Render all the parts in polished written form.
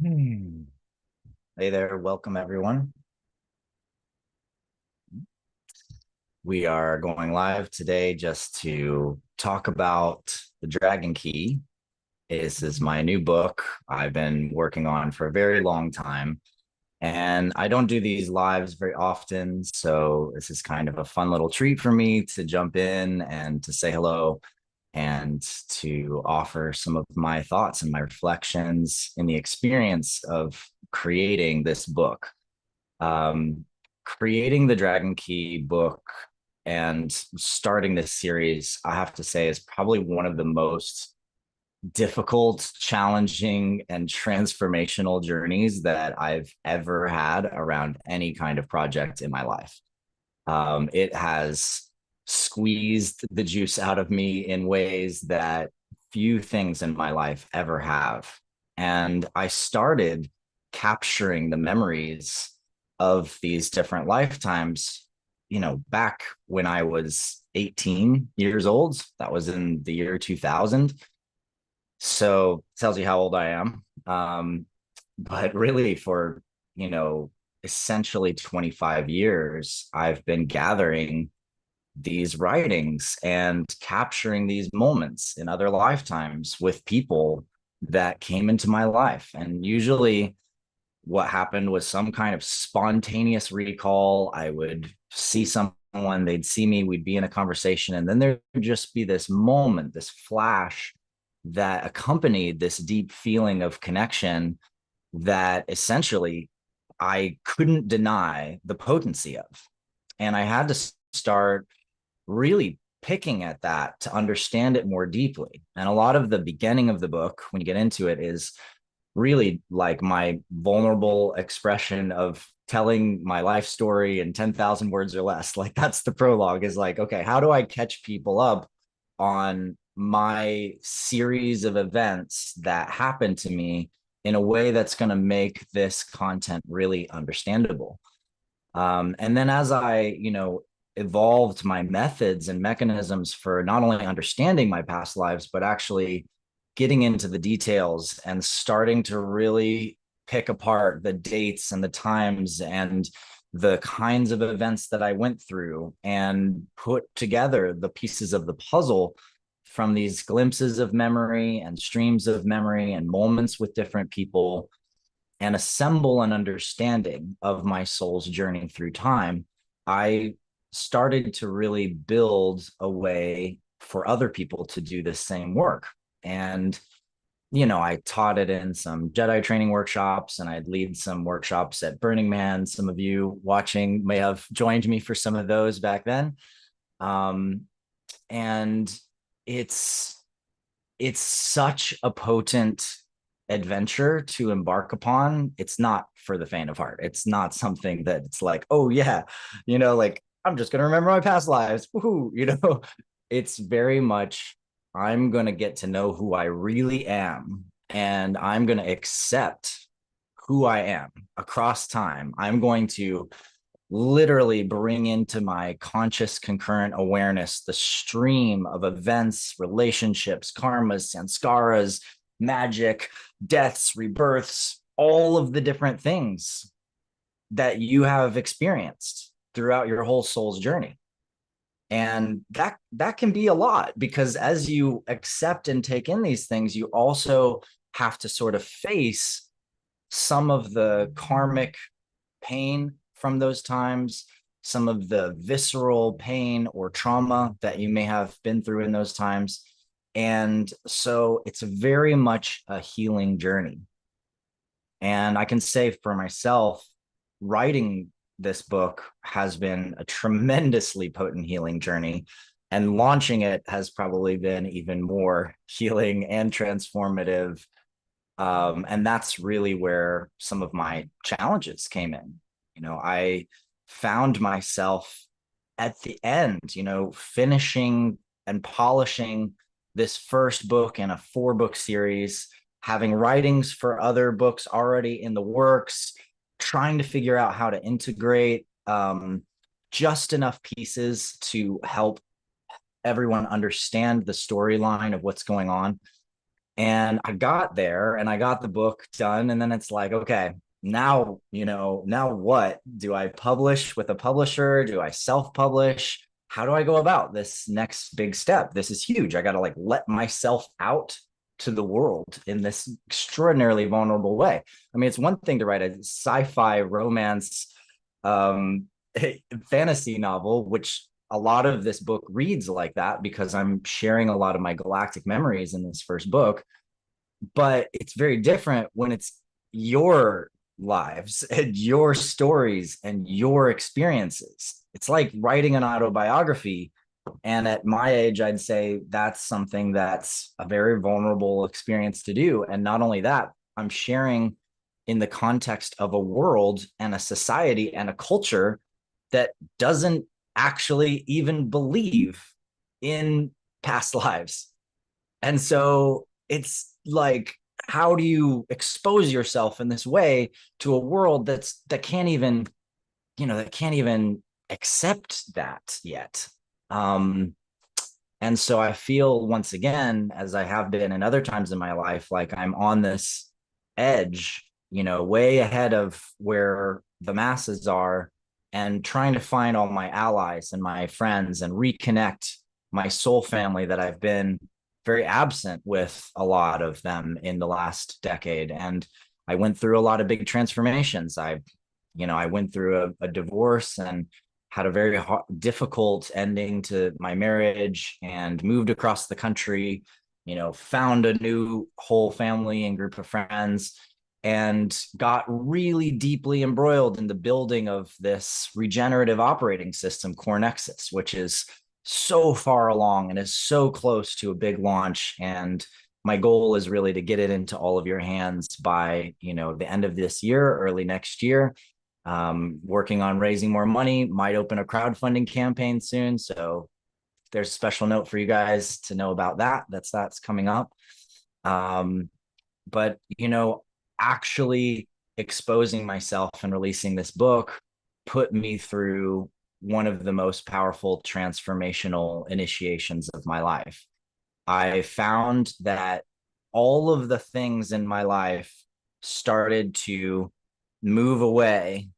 Hmm. Hey there, welcome everyone. We are going live today just to talk about the Dragon Key. This is my new book I've been working on for a very long time. And I don't do these lives very often. So this is kind of a fun little treat for me to jump in and to say hello and to offer some of my thoughts and my reflections in the experience of creating this book. um, Creating the Dragon Key book and starting this series, I have to say, is probably one of the most difficult, challenging, and transformational journeys that I've ever had around any kind of project in my life. It has squeezed the juice out of me in ways that few things in my life ever have. And I started capturing the memories of these different lifetimes, back when I was 18 years old. That was in the year 2000. So tells you how old I am. But really, for, you know, essentially 25 years, I've been gathering these writings and capturing these moments in other lifetimes with people that came into my life. And usually, what happened was some kind of spontaneous recall. I would see someone, they'd see me, we'd be in a conversation, and then there would just be this moment, this flash that accompanied this deep feeling of connection that essentially I couldn't deny the potency of. And I had to start really picking at that to understand it more deeply. And a lot of the beginning of the book, when you get into it, is really like my vulnerable expression of telling my life story in 10,000 words or less. Like that's the prologue, is like, okay, how do I catch people up on my series of events that happen to me in a way that's going to make this content really understandable? And then as I, evolved my methods and mechanisms for not only understanding my past lives, but actually getting into the details and starting to really pick apart the dates and the times and the kinds of events that I went through and put together the pieces of the puzzle from these glimpses of memory and streams of memory and moments with different people, and assemble an understanding of my soul's journey through time, I started to really build a way for other people to do the same work. And, I taught it in some Jedi training workshops, and I'd lead some workshops at Burning Man. Some of you watching may have joined me for some of those back then. Um, and it's it's such a potent adventure to embark upon. It's not for the faint of heart. It's not something that it's like, oh yeah, like I'm just gonna remember my past lives. Woohoo. It's very much, I'm gonna get to know who I really am, and I'm gonna accept who I am across time. I'm going to literally bring into my conscious concurrent awareness the stream of events, relationships, karmas, sanskaras, magic, deaths, rebirths, all of the different things that you have experienced throughout your whole soul's journey. And that can be a lot, because as you accept and take in these things, you also have to sort of face some of the karmic pain from those times, some of the visceral pain or trauma that you may have been through in those times. And so it's very much a healing journey. And I can say for myself, writing this book has been a tremendously potent healing journey. And launching it has probably been even more healing and transformative. And that's really where some of my challenges came in. I found myself at the end, finishing and polishing this first book in a 4-book series, having writings for other books already in the works, trying to figure out how to integrate just enough pieces to help everyone understand the storyline of what's going on. And I got there and I got the book done. And then it's like, okay, now, now what? Do I publish with a publisher? Do I self publish? How do I go about this next big step? This is huge. I got to like let myself out to the world in this extraordinarily vulnerable way. I mean, it's one thing to write a sci-fi romance um fantasy novel, which a lot of this book reads like that because I'm sharing a lot of my galactic memories in this first book. But it's very different when it's your lives and your stories and your experiences. It's like writing an autobiography. And at my age, I'd say that's something that's a very vulnerable experience to do. And not only that, I'm sharing in the context of a world and a society and a culture that doesn't actually even believe in past lives. And so it's like, how do you expose yourself in this way to a world that can't even, that can't even accept that yet? Um, and so I feel once again, as I have been in other times in my life, like I'm on this edge, way ahead of where the masses are, and trying to find all my allies and my friends and reconnect my soul family that I've been very absent with a lot of them in the last decade. And I went through a lot of big transformations. I went through a divorce and had a very difficult ending to my marriage and moved across the country, found a new whole family and group of friends and got really deeply embroiled in the building of this regenerative operating system, Core Nexus, which is so far along and is so close to a big launch. And my goal is really to get it into all of your hands by, the end of this year, early next year. Working on raising more money, might open a crowdfunding campaign soon. So there's a special note for you guys to know about that. That's coming up. But actually exposing myself and releasing this book put me through one of the most powerful transformational initiations of my life. I found that all of the things in my life started to move away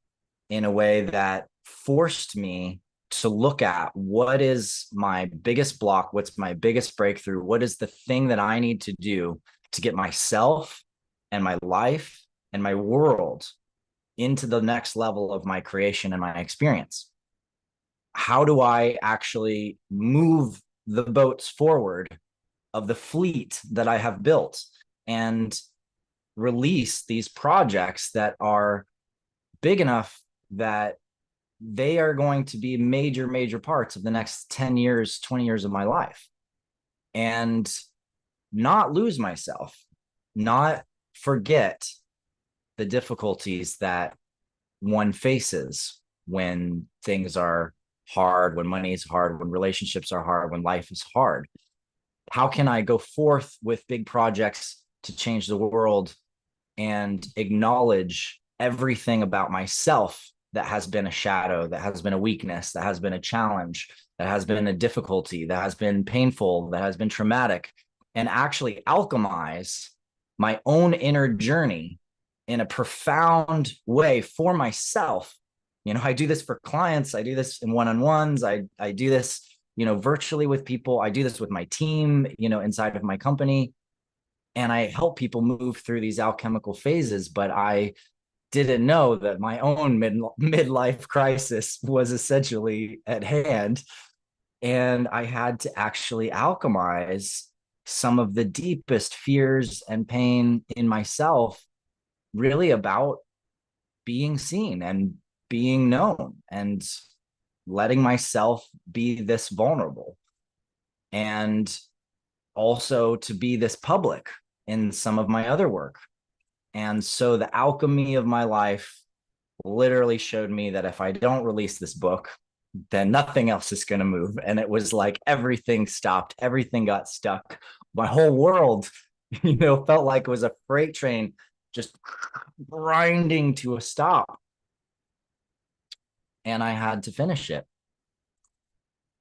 in a way that forced me to look at what is my biggest block, what's my biggest breakthrough, what is the thing that I need to do to get myself and my life and my world into the next level of my creation and my experience. How do I actually move the boats forward of the fleet that I have built and release these projects that are big enough that they are going to be major, major parts of the next 10 years, 20 years of my life, and not lose myself, not forget the difficulties that one faces when things are hard, when money is hard, when relationships are hard, when life is hard. How can I go forth with big projects to change the world and acknowledge everything about myself that has been a shadow, that has been a weakness, that has been a challenge, that has been a difficulty, that has been painful, that has been traumatic, and actually alchemize my own inner journey in a profound way for myself. I do this for clients, I do this in one-on-ones, I do this, virtually with people, I do this with my team, inside of my company, and I help people move through these alchemical phases. But I didn't know that my own midlife crisis was essentially at hand. And I had to actually alchemize some of the deepest fears and pain in myself, really about being seen and being known and letting myself be this vulnerable, and also to be this public in some of my other work. And so the alchemy of my life literally showed me that if I don't release this book, then nothing else is going to move. And it was like everything stopped, everything got stuck. My whole world, felt like it was a freight train just grinding to a stop. And I had to finish it.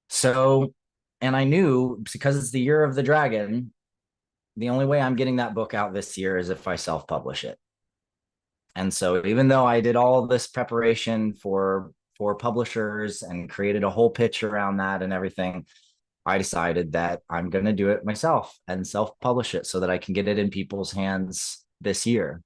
So, and I knew, because it's the year of the dragon, the only way I'm getting that book out this year is if I self-publish it. And so even though I did all of this preparation for publishers and created a whole pitch around that and everything, I decided that I'm going to do it myself and self-publish it so that I can get it in people's hands this year.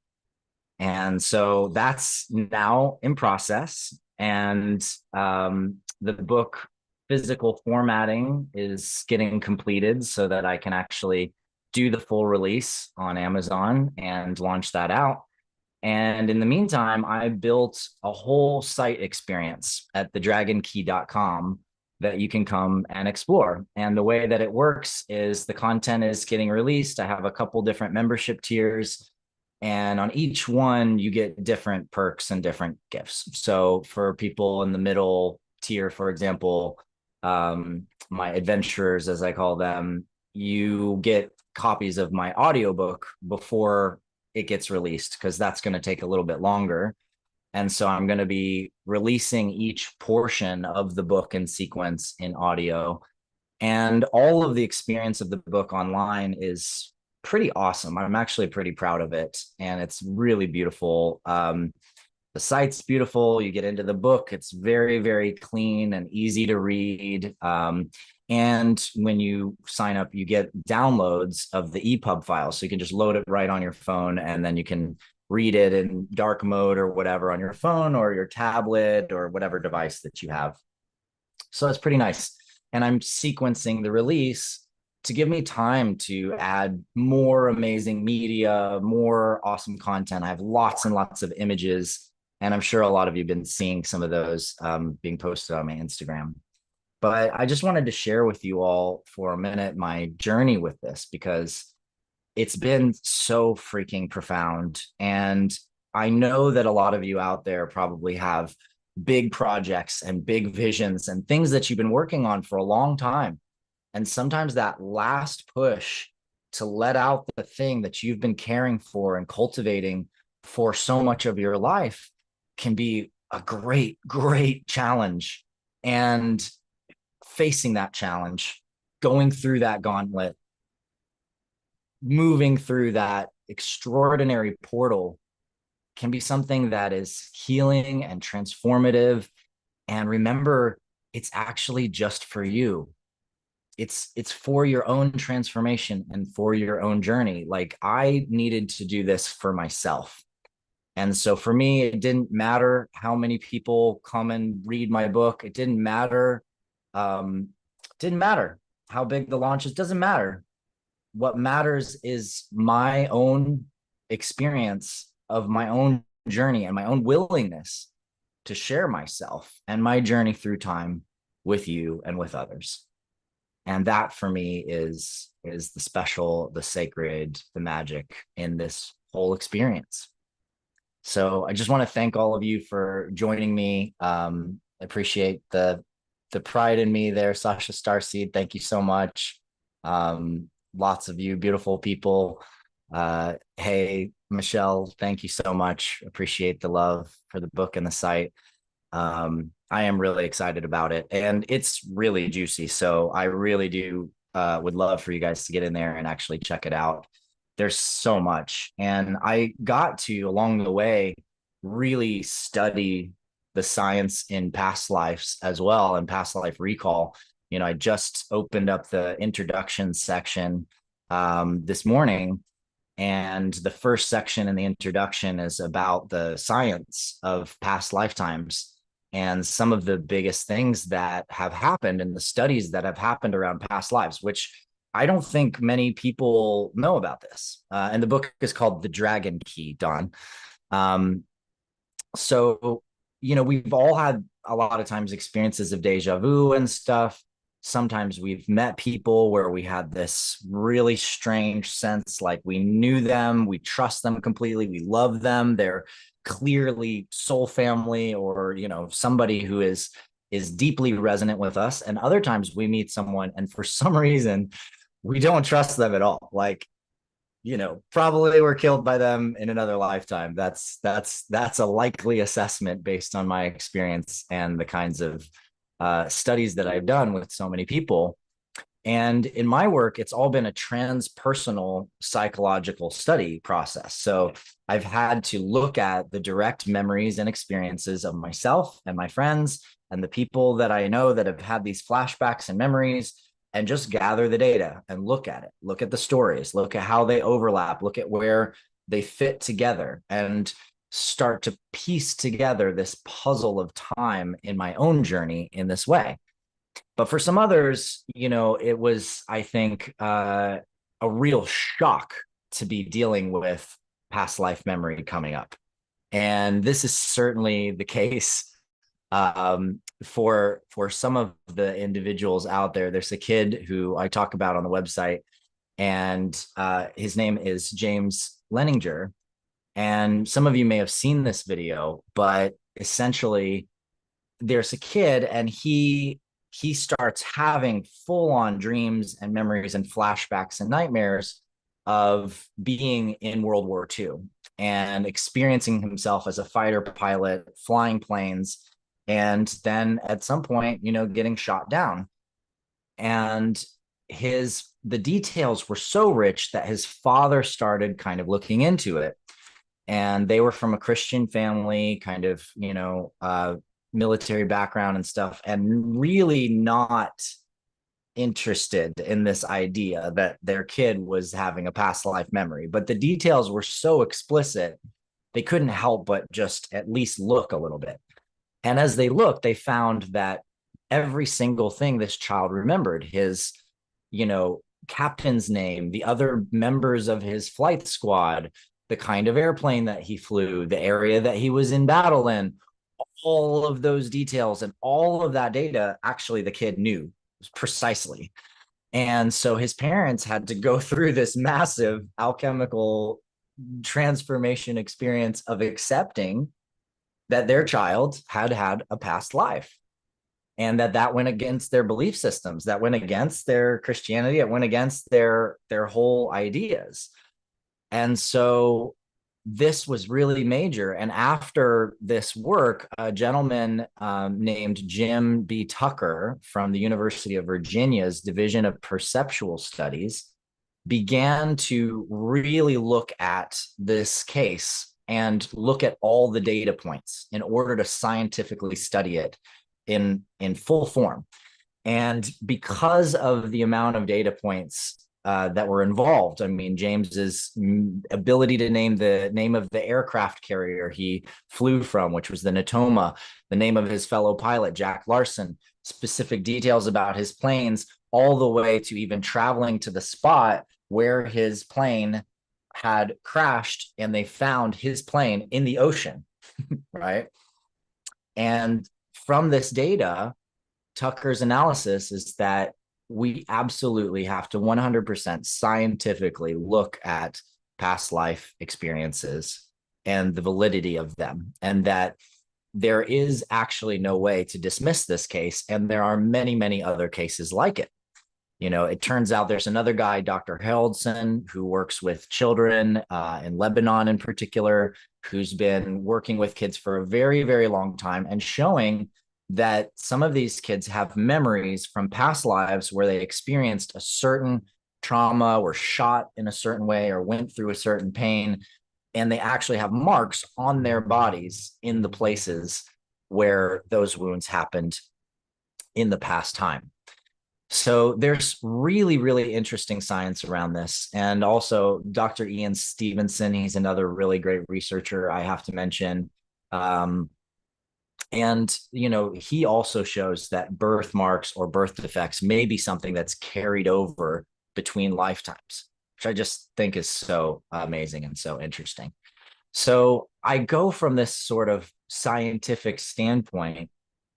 And so that's now in process. And the book physical formatting is getting completed so that I can actually do the full release on Amazon and launch that out. And in the meantime, I built a whole site experience at thedragonkey.com that you can come and explore. And the way that it works is the content is getting released. I have a couple different membership tiers. And on each one, you get different perks and different gifts. So for people in the middle tier, for example, my adventurers, as I call them, you get copies of my audiobook before it gets released because that's going to take a little bit longer. And so I'm going to be releasing each portion of the book in sequence in audio. And all of the experience of the book online is pretty awesome. I'm actually pretty proud of it. And it's really beautiful. The site's beautiful. You get into the book, it's very, very clean and easy to read. And when you sign up, you get downloads of the EPUB file. So you can just load it right on your phone and then you can read it in dark mode or whatever on your phone or your tablet or whatever device that you have. So it's pretty nice. And I'm sequencing the release to give me time to add more amazing media, more awesome content. I have lots and lots of images, and I'm sure a lot of you have been seeing some of those being posted on my Instagram. But I just wanted to share with you all for a minute my journey with this because it's been so freaking profound. And I know that a lot of you out there probably have big projects and big visions and things that you've been working on for a long time. And sometimes that last push to let out the thing that you've been caring for and cultivating for so much of your life can be a great, great challenge. And facing that challenge, going through that gauntlet, moving through that extraordinary portal can be something that is healing and transformative. And remember, it's actually just for you. It's for your own transformation and for your own journey. Like I needed to do this for myself. And so for me, it didn't matter how many people come and read my book. It didn't matter. Didn't matter how big the launch is. Doesn't matter. What matters is my own experience of my own journey and my own willingness to share myself and my journey through time with you and with others. And that for me is the special, the sacred, the magic in this whole experience. So I just want to thank all of you for joining me. Appreciate the pride in me there, Sasha Starseed. Thank you so much. Lots of you beautiful people. Hey, Michelle, thank you so much. Appreciate the love for the book and the site. I am really excited about it and it's really juicy. So I really do would love for you guys to get in there and actually check it out. There's so much. And I got to, along the way, really study the science in past lives as well and past life recall. You know, I just opened up the introduction section this morning. And the first section in the introduction is about the science of past lifetimes and some of the biggest things that have happened in the studies that have happened around past lives, which I don't think many people know about this. And the book is called The Dragon Key, Don. So, you know, we've all had a lot of times experiences of deja vu and stuff. Sometimes we've met people where we had this really strange sense, like we knew them, we trust them completely, we love them, they're clearly soul family or, you know, somebody who is deeply resonant with us. And other times we meet someone and for some reason we don't trust them at all. Like, you know, probably were killed by them in another lifetime. That's a likely assessment based on my experience and the kinds of studies that I've done with so many people. And in my work, it's all been a transpersonal psychological study process. So I've had to look at the direct memories and experiences of myself and my friends and the people that I know that have had these flashbacks and memories, and just gather the data and look at it, look at the stories, look at how they overlap, look at where they fit together, and start to piece together this puzzle of time in my own journey in this way. But for some others, it was, I think, a real shock to be dealing with past life memory coming up. And this is certainly the case for some of the individuals out there. There's a kid who I talk about on the website, and his name is James Leninger. And some of you may have seen this video, but essentially, there's a kid, and he starts having full-on dreams and memories and flashbacks and nightmares of being in World War II and experiencing himself as a fighter pilot, flying planes, and then at some point, getting shot down. And the details were so rich that his father started kind of looking into it. And they were from a Christian family, kind of, military background and stuff, and really not interested in this idea that their kid was having a past life memory. But the details were so explicit, they couldn't help but just at least look a little bit. And as they looked, they found that every single thing this child remembered, his, captain's name, the other members of his flight squad, the kind of airplane that he flew, the area that he was in battle in, all of those details and all of that data, actually the kid knew precisely. And so his parents had to go through this massive alchemical transformation experience of accepting that their child had had a past life, and that went against their belief systems, that went against their Christianity, it went against their whole ideas. And so this was really major. And after this work, a gentleman named Jim B. Tucker from the University of Virginia's Division of Perceptual Studies began to really look at this case and look at all the data points in order to scientifically study it in full form. And because of the amount of data points that were involved, I mean, James's ability to name the name of the aircraft carrier he flew from, which was the Natoma, the name of his fellow pilot, Jack Larson, specific details about his planes, all the way to even traveling to the spot where his plane had crashed, and they found his plane in the ocean, right? And from this data, Tucker's analysis is that we absolutely have to 100% scientifically look at past life experiences and the validity of them, and that there is actually no way to dismiss this case. And there are many, many other cases like it. It turns out there's another guy, Dr. Haraldson, who works with children in Lebanon in particular, who's been working with kids for a very, very long time and showing that some of these kids have memories from past lives where they experienced a certain trauma, were shot in a certain way, or went through a certain pain, and they actually have marks on their bodies in the places where those wounds happened in the past time. So there's really, really interesting science around this. And also Dr. Ian Stevenson, he's another really great researcher I have to mention. And, he also shows that birthmarks or birth defects may be something that's carried over between lifetimes, which I just think is so amazing and so interesting. So I go from this sort of scientific standpoint,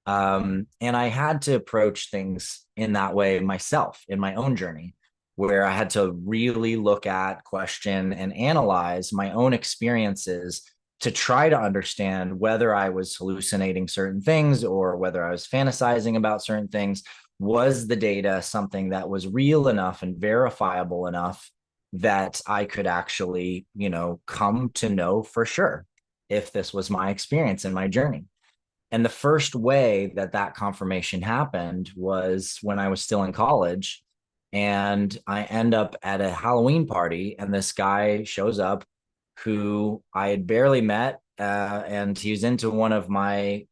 and I had to approach things in that way myself in my own journey, where I had to really look at, question, and analyze my own experiences to try to understand whether I was hallucinating certain things or whether I was fantasizing about certain things. Was the data something that was real enough and verifiable enough that I could actually, come to know for sure if this was my experience in my journey? And the first way that confirmation happened was when I was still in college. And I end up at a Halloween party, and this guy shows up who I had barely met, and he was into one of my.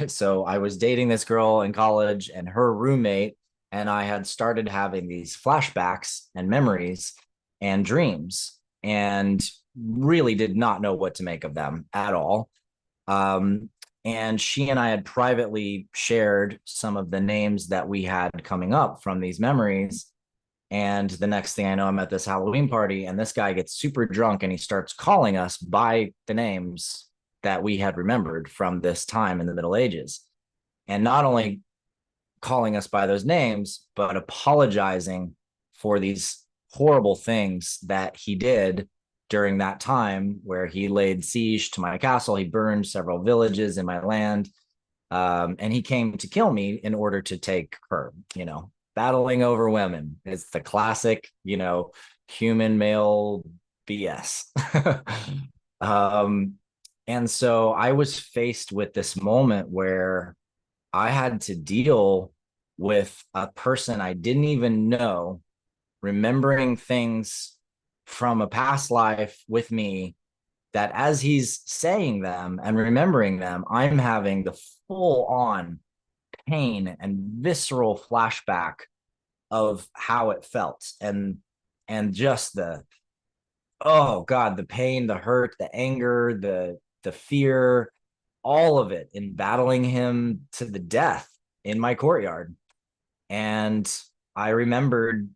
So I was dating this girl in college, and her roommate and I had started having these flashbacks and memories and dreams, and really did not know what to make of them at all. Um, and she and I had privately shared some of the names that we had coming up from these memories. And the next thing I know, I'm at this Halloween party, and this guy gets super drunk and he starts calling us by the names that we had remembered from this time in the Middle Ages. And not only calling us by those names, but apologizing for these horrible things that he did during that time where he laid siege to my castle. He burned several villages in my land. And he came to kill me in order to take her, battling over women. It's the classic, human male BS. um, and so I was faced with this moment where I had to deal with a person I didn't even know, remembering things from a past life with me, that as he's saying them and remembering them, I'm having the full on pain and visceral flashback of how it felt, and just the, oh god, the pain, the hurt, the anger, the fear, all of it in battling him to the death in my courtyard. And I remembered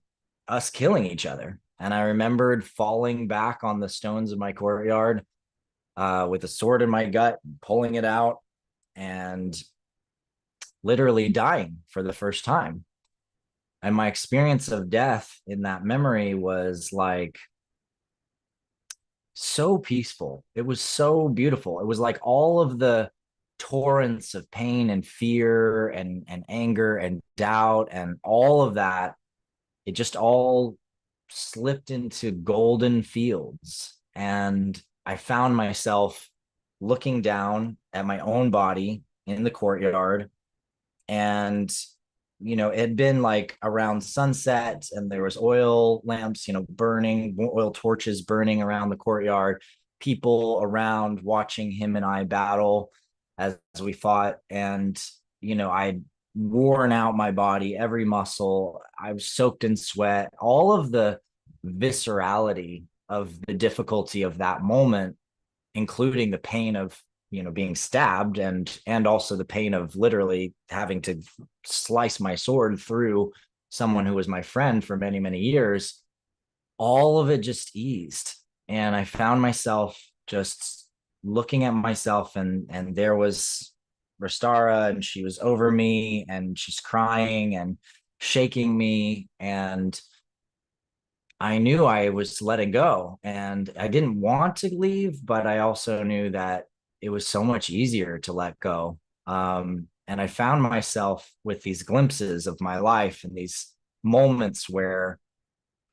us killing each other, and I remembered falling back on the stones of my courtyard, with a sword in my gut, pulling it out, and literally dying for the first time. And my experience of death in that memory was like so peaceful. It was so beautiful. It was like all of the torrents of pain and fear and anger and doubt and all of that, it just all slipped into golden fields. And I found myself looking down at my own body in the courtyard, and it had been like around sunset, and there was oil lamps, burning, oil torches burning around the courtyard, people around watching him and I battle as we fought. And I'd worn out my body, every muscle, I was soaked in sweat, all of the viscerality of the difficulty of that moment, including the pain of being stabbed, and also the pain of literally having to slice my sword through someone who was my friend for many, many years. All of it just eased, and I found myself just looking at myself, and there was Rastara, and she was over me, and she's crying and shaking me, and I knew I was letting go, and I didn't want to leave, but I also knew that it was so much easier to let go. And I found myself with these glimpses of my life and these moments where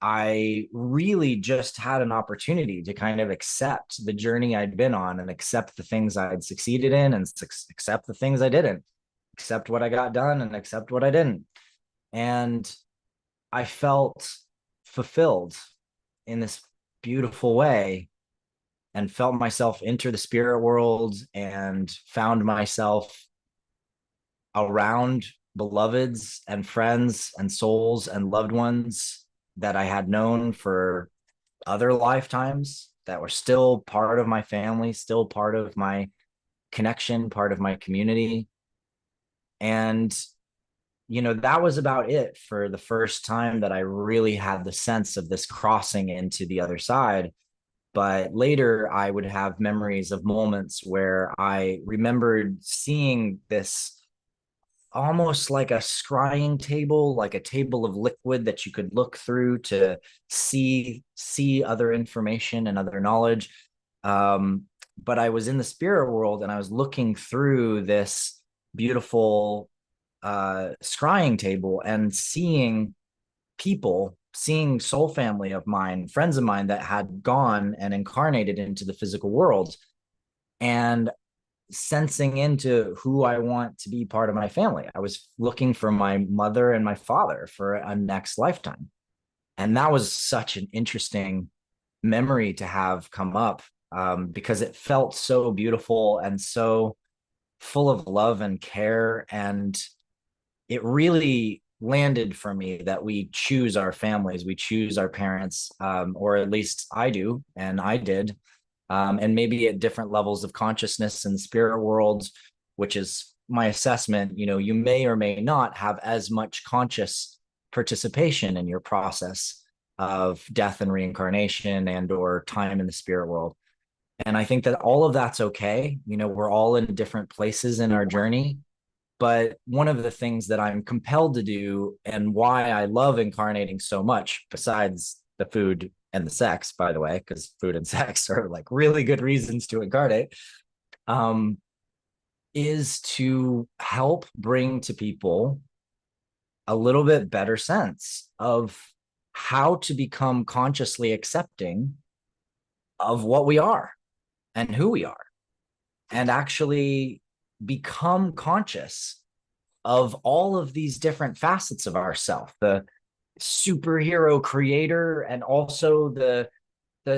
I really just had an opportunity to kind of accept the journey I'd been on, and accept the things I'd succeeded in, and accept the things I didn't, accept what I got done and accept what I didn't. And I felt fulfilled in this beautiful way, and felt myself enter the spirit world, and found myself around beloveds and friends and souls and loved ones that I had known for other lifetimes, that were still part of my family, still part of my connection, part of my community. And that was about it for the first time that I really had the sense of this crossing into the other side. But later, I would have memories of moments where I remembered seeing this almost like a scrying table, like a table of liquid that you could look through to see other information and other knowledge. But I was in the spirit world, and I was looking through this beautiful scrying table, and seeing people, seeing soul family of mine, friends of mine that had gone and incarnated into the physical world. And sensing into who I want to be part of my family. I was looking for my mother and my father for a next lifetime. And that was such an interesting memory to have come up, because it felt so beautiful and so full of love and care. And it really landed for me that we choose our families, we choose our parents, or at least I do, and I did. And maybe at different levels of consciousness and spirit worlds, which is my assessment, you may or may not have as much conscious participation in your process of death and reincarnation and or time in the spirit world. And I think that all of that's okay. We're all in different places in our journey. But one of the things that I'm compelled to do and why I love incarnating so much, besides the food and the sex, by the way, because food and sex are like really good reasons to incarnate, is to help bring to people a little bit better sense of how to become consciously accepting of what we are and who we are, and actually become conscious of all of these different facets of ourself, the superhero creator and also the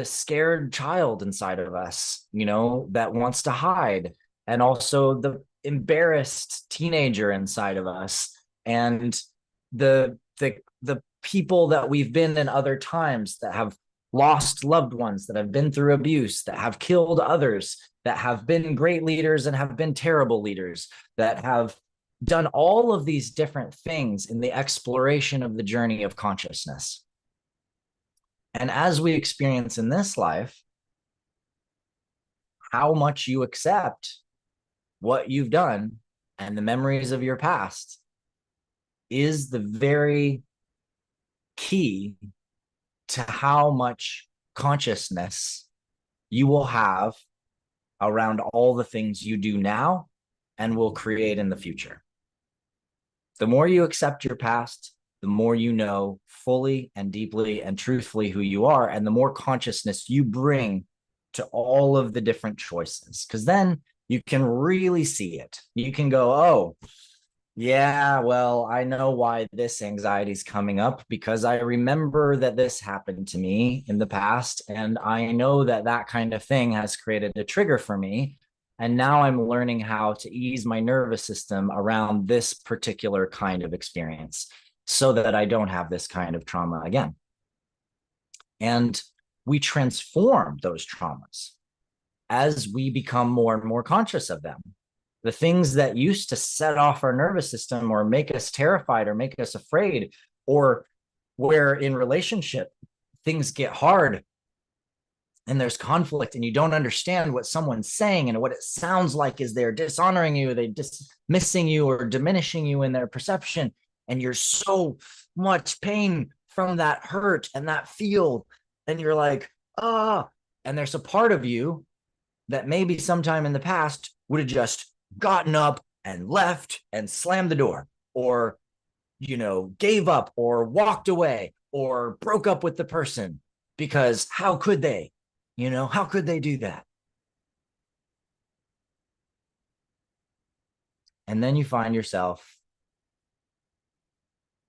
scared child inside of us, that wants to hide, and also the embarrassed teenager inside of us, and the people that we've been in other times that have lost loved ones, that have been through abuse, that have killed others, that have been great leaders and have been terrible leaders, that have done all of these different things in the exploration of the journey of consciousness. And as we experience in this life, how much you accept what you've done and the memories of your past is the very key to how much consciousness you will have around all the things you do now and will create in the future. The more you accept your past, the more you know fully and deeply and truthfully who you are, and the more consciousness you bring to all of the different choices. Because then you can really see it. You can go, oh, yeah, well, I know why this anxiety is coming up, because I remember that this happened to me in the past, and I know that that kind of thing has created a trigger for me. And now I'm learning how to ease my nervous system around this particular kind of experience so that I don't have this kind of trauma again. And we transform those traumas as we become more and more conscious of them. The things that used to set off our nervous system or make us terrified or make us afraid, or where in relationship things get hard and there's conflict and you don't understand what someone's saying and what it sounds like is they're dishonoring you, they dismissing you or diminishing you in their perception, and you're so much pain from that hurt and that feel, and you're like, and there's a part of you that maybe sometime in the past would have just gotten up and left and slammed the door, or gave up or walked away or broke up with the person, because how could they? How could they do that? And then you find yourself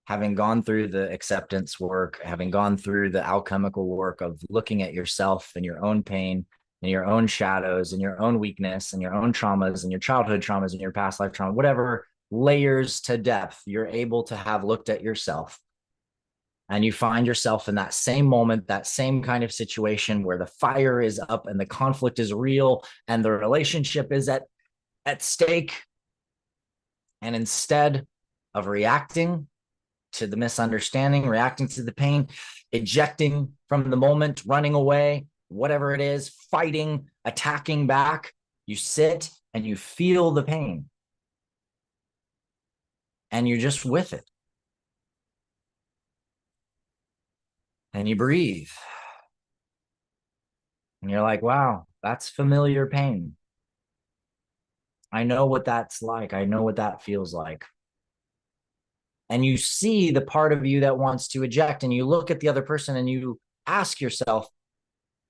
having gone through the acceptance work, having gone through the alchemical work of looking at yourself and your own pain and your own shadows and your own weakness and your own traumas and your childhood traumas and your past life trauma, whatever layers to depth you're able to have looked at yourself. And you find yourself in that same moment, that same kind of situation where the fire is up and the conflict is real and the relationship is at stake. And instead of reacting to the misunderstanding, reacting to the pain, ejecting from the moment, running away, whatever it is, fighting, attacking back, you sit and you feel the pain. And you're just with it. And you breathe. And you're like, wow, that's familiar pain. I know what that's like. I know what that feels like. And you see the part of you that wants to eject, and you look at the other person and you ask yourself,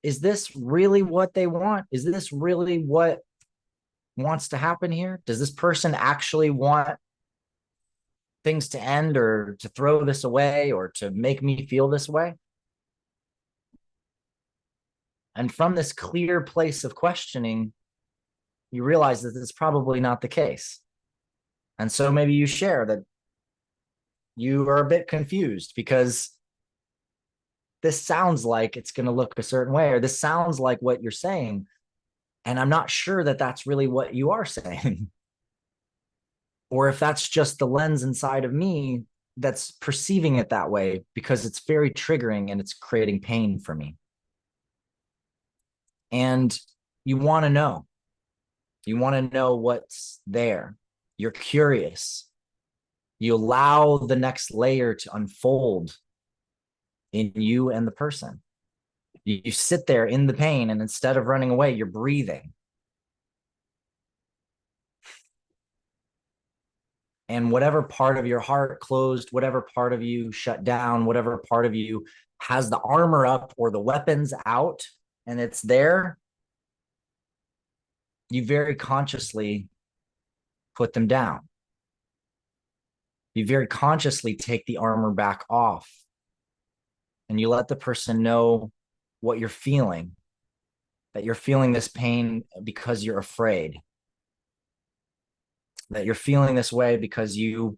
is this really what they want? Is this really what wants to happen here? Does this person actually want things to end or to throw this away or to make me feel this way? And from this clear place of questioning, you realize that it's probably not the case. And so maybe you share that you are a bit confused because this sounds like it's going to look a certain way, or this sounds like what you're saying. And I'm not sure that that's really what you are saying. Or if that's just the lens inside of me that's perceiving it that way because it's very triggering and it's creating pain for me. And you want to know. You want to know what's there. You're curious. You allow the next layer to unfold in you and the person. You sit there in the pain, and instead of running away, you're breathing. And whatever part of your heart closed, whatever part of you shut down, whatever part of you has the armor up or the weapons out, and it's there, you very consciously put them down. You very consciously take the armor back off, and you let the person know what you're feeling, that you're feeling this pain because you're afraid, that you're feeling this way because you're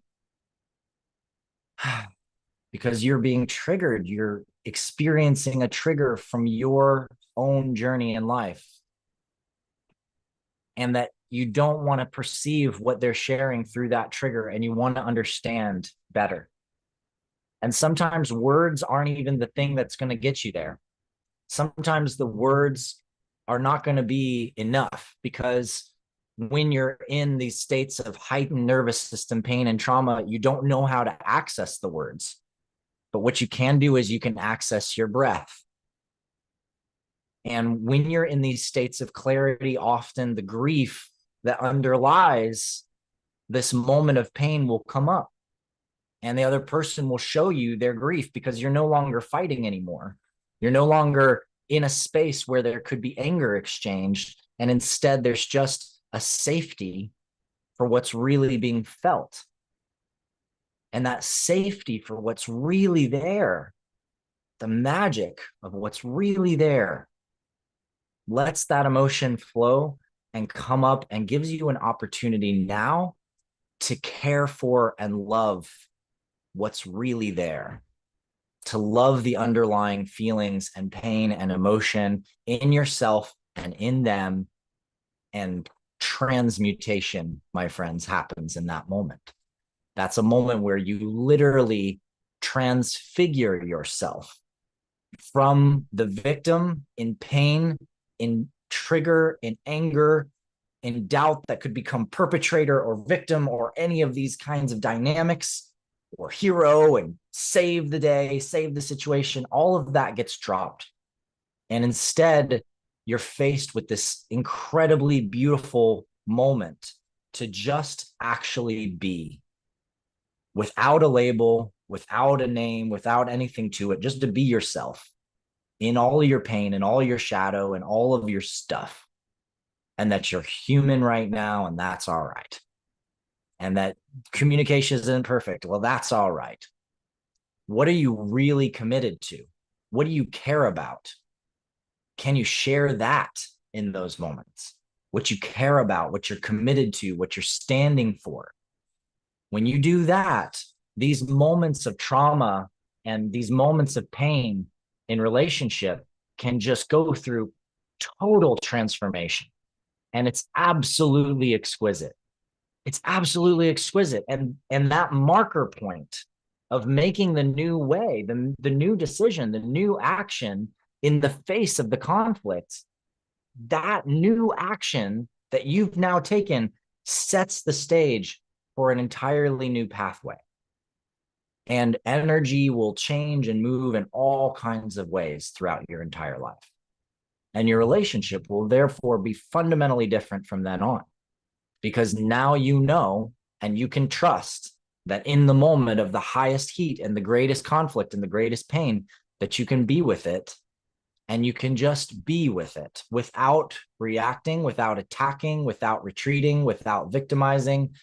being triggered. You're experiencing a trigger from your own journey in life, and that you don't want to perceive what they're sharing through that trigger, and you want to understand better. And sometimes words aren't even the thing that's going to get you there. Sometimes the words are not going to be enough, because when you're in these states of heightened nervous system pain and trauma, you don't know how to access the words. But what you can do is you can access your breath. And when you're in these states of clarity, often the grief that underlies this moment of pain will come up, and the other person will show you their grief because you're no longer fighting anymore. You're no longer in a space where there could be anger exchanged, and instead there's just a safety for what's really being felt. And that safety for what's really there, the magic of what's really there, lets that emotion flow and come up and gives you an opportunity now to care for and love what's really there, to love the underlying feelings and pain and emotion in yourself and in them. And transmutation, my friends, happens in that moment. That's a moment where you literally transfigure yourself from the victim in pain, in trigger, in anger, in doubt that could become perpetrator or victim or any of these kinds of dynamics, or hero and save the day, save the situation. All of that gets dropped. And instead, you're faced with this incredibly beautiful moment to just actually be, without a label, without a name, without anything to it, just to be yourself in all of your pain and all your shadow and all of your stuff. And that you're human right now, and that's all right. And that communication isn't perfect. Well, that's all right. What are you really committed to? What do you care about? Can you share that in those moments? What you care about, what you're committed to, what you're standing for. When you do that, these moments of trauma and these moments of pain in relationship can just go through total transformation. And it's absolutely exquisite. It's absolutely exquisite. And that marker point of making the new way, the new decision, the new action in the face of the conflict, that new action that you've now taken sets the stage for an entirely new pathway. And energy will change and move in all kinds of ways throughout your entire life. And your relationship will therefore be fundamentally different from then on, because now you know and you can trust that in the moment of the highest heat and the greatest conflict and the greatest pain, that you can be with it and you can just be with it without reacting, without attacking, without retreating, without victimizing,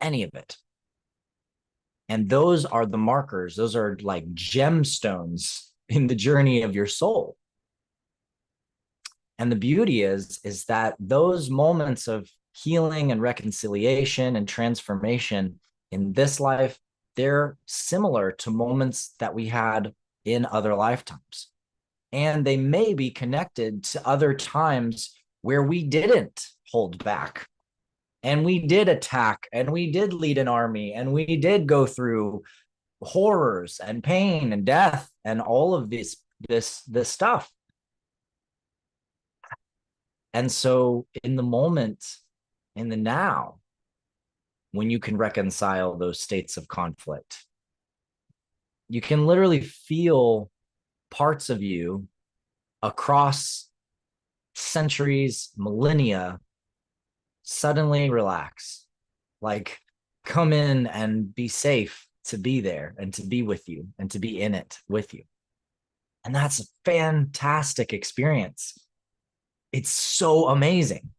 any of it. And those are the markers. Those are like gemstones in the journey of your soul. And the beauty is that those moments of healing and reconciliation and transformation in this life, they're similar to moments that we had in other lifetimes. And they may be connected to other times where we didn't hold back, and we did attack, and we did lead an army, and we did go through horrors and pain and death and all of this stuff. And so in the moment, in the now, when you can reconcile those states of conflict, you can literally feel parts of you across centuries, millennia, suddenly relax, like come in and be safe to be there and to be with you and to be in it with you. And that's a fantastic experience. It's so amazing.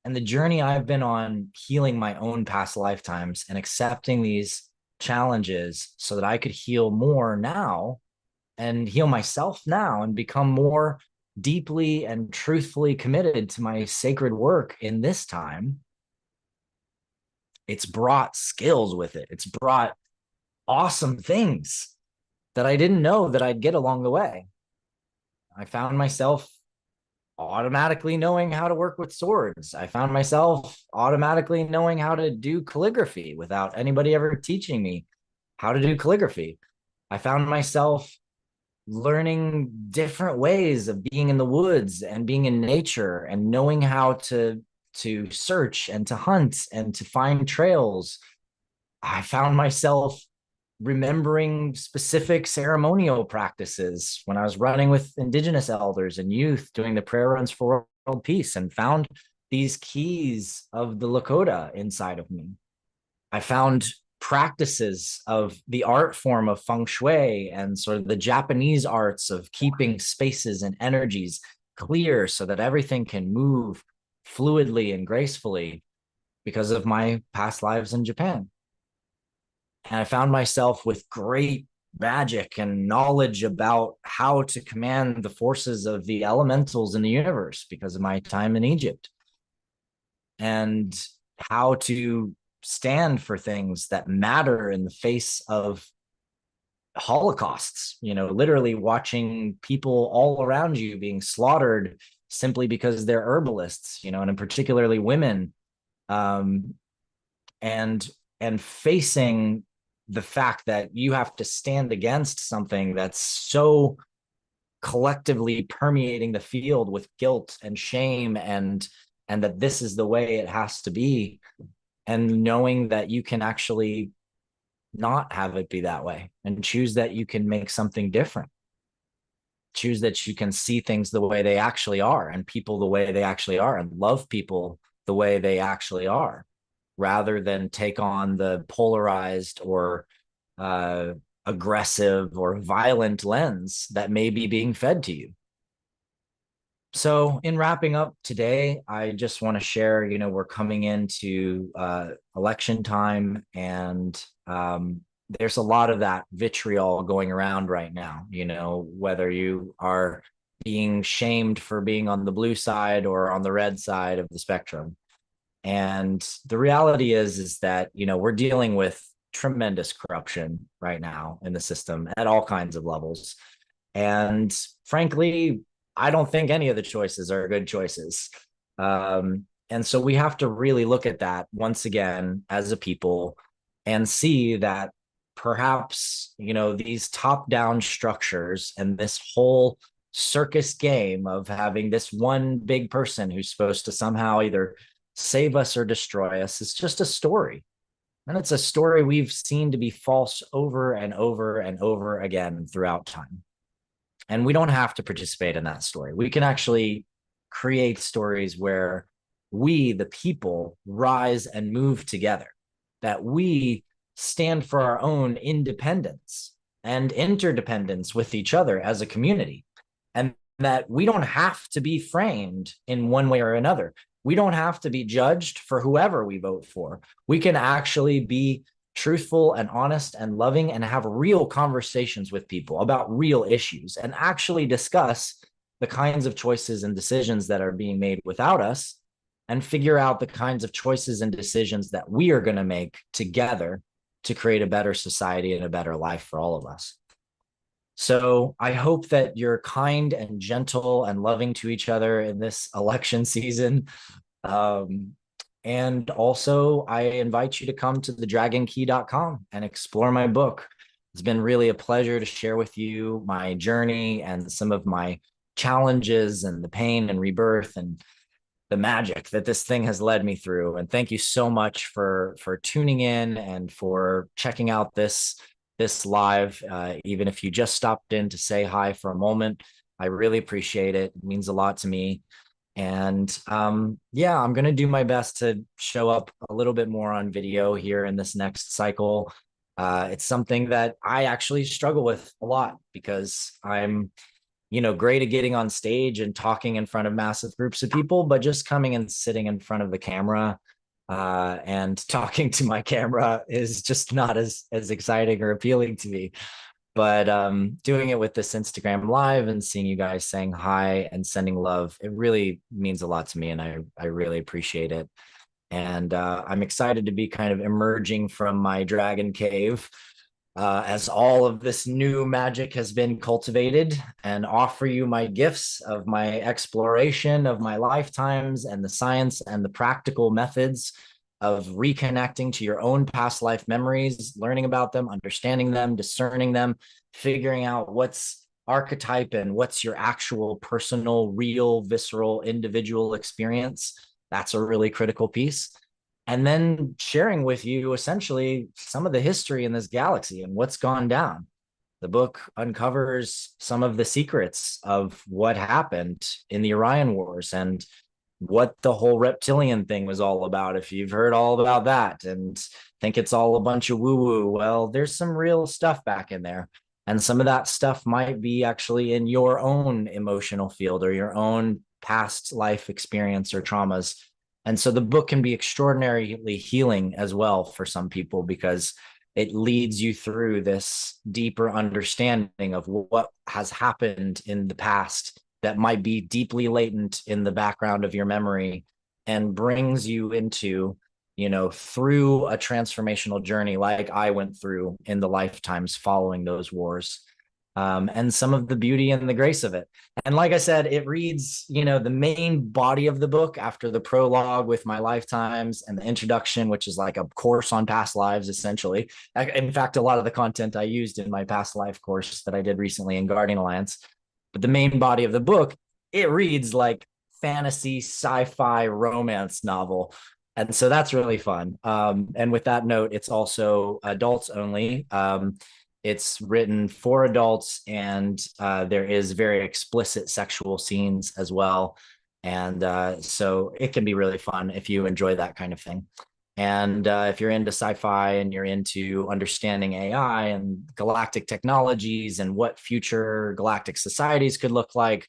And the journey I've been on, healing my own past lifetimes and accepting these challenges so that I could heal more now and heal myself now and become more deeply and truthfully committed to my sacred work in this time, it's brought skills with it. It's brought awesome things that I didn't know that I'd get along the way. I found myself automatically knowing how to work with swords. I found myself automatically knowing how to do calligraphy without anybody ever teaching me how to do calligraphy. I found myself learning different ways of being in the woods and being in nature and knowing how to search and to hunt and to find trails. I found myself remembering specific ceremonial practices when I was running with indigenous elders and youth doing the prayer runs for world peace, and found these keys of the Lakota inside of me. I found practices of the art form of feng shui and sort of the Japanese arts of keeping spaces and energies clear so that everything can move fluidly and gracefully because of my past lives in Japan. And I found myself with great magic and knowledge about how to command the forces of the elementals in the universe because of my time in Egypt, and how to stand for things that matter in the face of holocausts, literally watching people all around you being slaughtered simply because they're herbalists, and particularly women, and facing the fact that you have to stand against something that's so collectively permeating the field with guilt and shame, and that this is the way it has to be, and knowing that you can actually not have it be that way and choose that you can make something different, choose that you can see things the way they actually are and people the way they actually are and love people the way they actually are, rather than take on the polarized or aggressive or violent lens that may be being fed to you. So in wrapping up today, I just want to share, we're coming into election time, and there's a lot of that vitriol going around right now, whether you are being shamed for being on the blue side or on the red side of the spectrum. And the reality is that, we're dealing with tremendous corruption right now in the system at all kinds of levels. And frankly, I don't think any of the choices are good choices. And so we have to really look at that once again as a people and see that perhaps, these top-down structures and this whole circus game of having this one big person who's supposed to somehow either save us or destroy us is just a story. And it's a story we've seen to be false over and over and over again throughout time. And we don't have to participate in that story. We can actually create stories where we, the people, rise and move together, that we stand for our own independence and interdependence with each other as a community. And that we don't have to be framed in one way or another. We don't have to be judged for whoever we vote for. We can actually be truthful and honest and loving and have real conversations with people about real issues and actually discuss the kinds of choices and decisions that are being made without us and figure out the kinds of choices and decisions that we are going to make together to create a better society and a better life for all of us. So I hope that you're kind and gentle and loving to each other in this election season. And also, I invite you to come to thedragonkey.com and explore my book. It's been really a pleasure to share with you my journey and some of my challenges and the pain and rebirth and the magic that this thing has led me through. And thank you so much for tuning in and for checking out this live. Even if you just stopped in to say hi for a moment, I really appreciate it. It means a lot to me. And yeah, I'm going to do my best to show up a little bit more on video here in this next cycle. It's something that I actually struggle with a lot because I'm great at getting on stage and talking in front of massive groups of people, but just coming and sitting in front of the camera and talking to my camera is just not as exciting or appealing to me. But doing it with this Instagram live and seeing you guys saying hi and sending love, it really means a lot to me, and I really appreciate it. And I'm excited to be kind of emerging from my dragon cave as all of this new magic has been cultivated, and offer you my gifts of my exploration of my lifetimes and the science and the practical methods of reconnecting to your own past life memories, learning about them, understanding them, discerning them, figuring out what's archetype and what's your actual personal, real, visceral, individual experience. That's a really critical piece. And then sharing with you essentially some of the history in this galaxy and what's gone down. The book uncovers some of the secrets of what happened in the Orion Wars and what the whole reptilian thing was all about. If you've heard all about that and think it's all a bunch of woo-woo, well, there's some real stuff back in there. And some of that stuff might be actually in your own emotional field or your own past life experience or traumas. And so the book can be extraordinarily healing as well for some people because it leads you through this deeper understanding of what has happened in the past that might be deeply latent in the background of your memory and brings you into, through a transformational journey like I went through in the lifetimes following those wars. And some of the beauty and the grace of it. And like I said, it reads, the main body of the book after the prologue with my lifetimes and the introduction, which is like a course on past lives, essentially. In fact, a lot of the content I used in my past life course that I did recently in Guardian Alliance. But the main body of the book, it reads like fantasy, sci-fi, romance novel. And so that's really fun. And with that note, it's also adults only. It's written for adults, and there is very explicit sexual scenes as well. And so it can be really fun if you enjoy that kind of thing. And if you're into sci-fi and you're into understanding AI and galactic technologies and what future galactic societies could look like,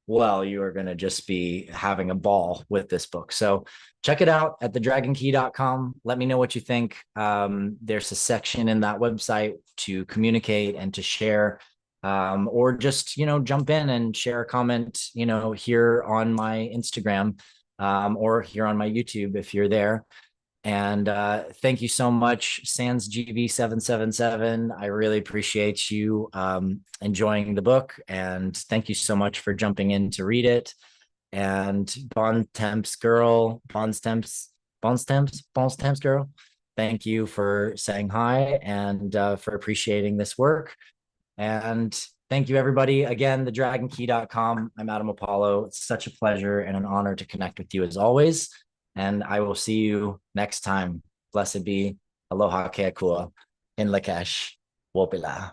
well, you are going to just be having a ball with this book. So check it out at thedragonkey.com. Let me know what you think. There's a section in that website to communicate and to share, or just, jump in and share a comment, here on my Instagram, or here on my YouTube if you're there. And thank you so much, Sans GV777. I really appreciate you enjoying the book. And thank you so much for jumping in to read it. And Bon Temps girl, Bon Temps girl, thank you for saying hi and for appreciating this work. And thank you, everybody. Again, thedragonkey.com. I'm Adam Apollo. It's such a pleasure and an honor to connect with you as always. And I will see you next time. Blessed be. Aloha Keakua. In Lakesh. Wopila.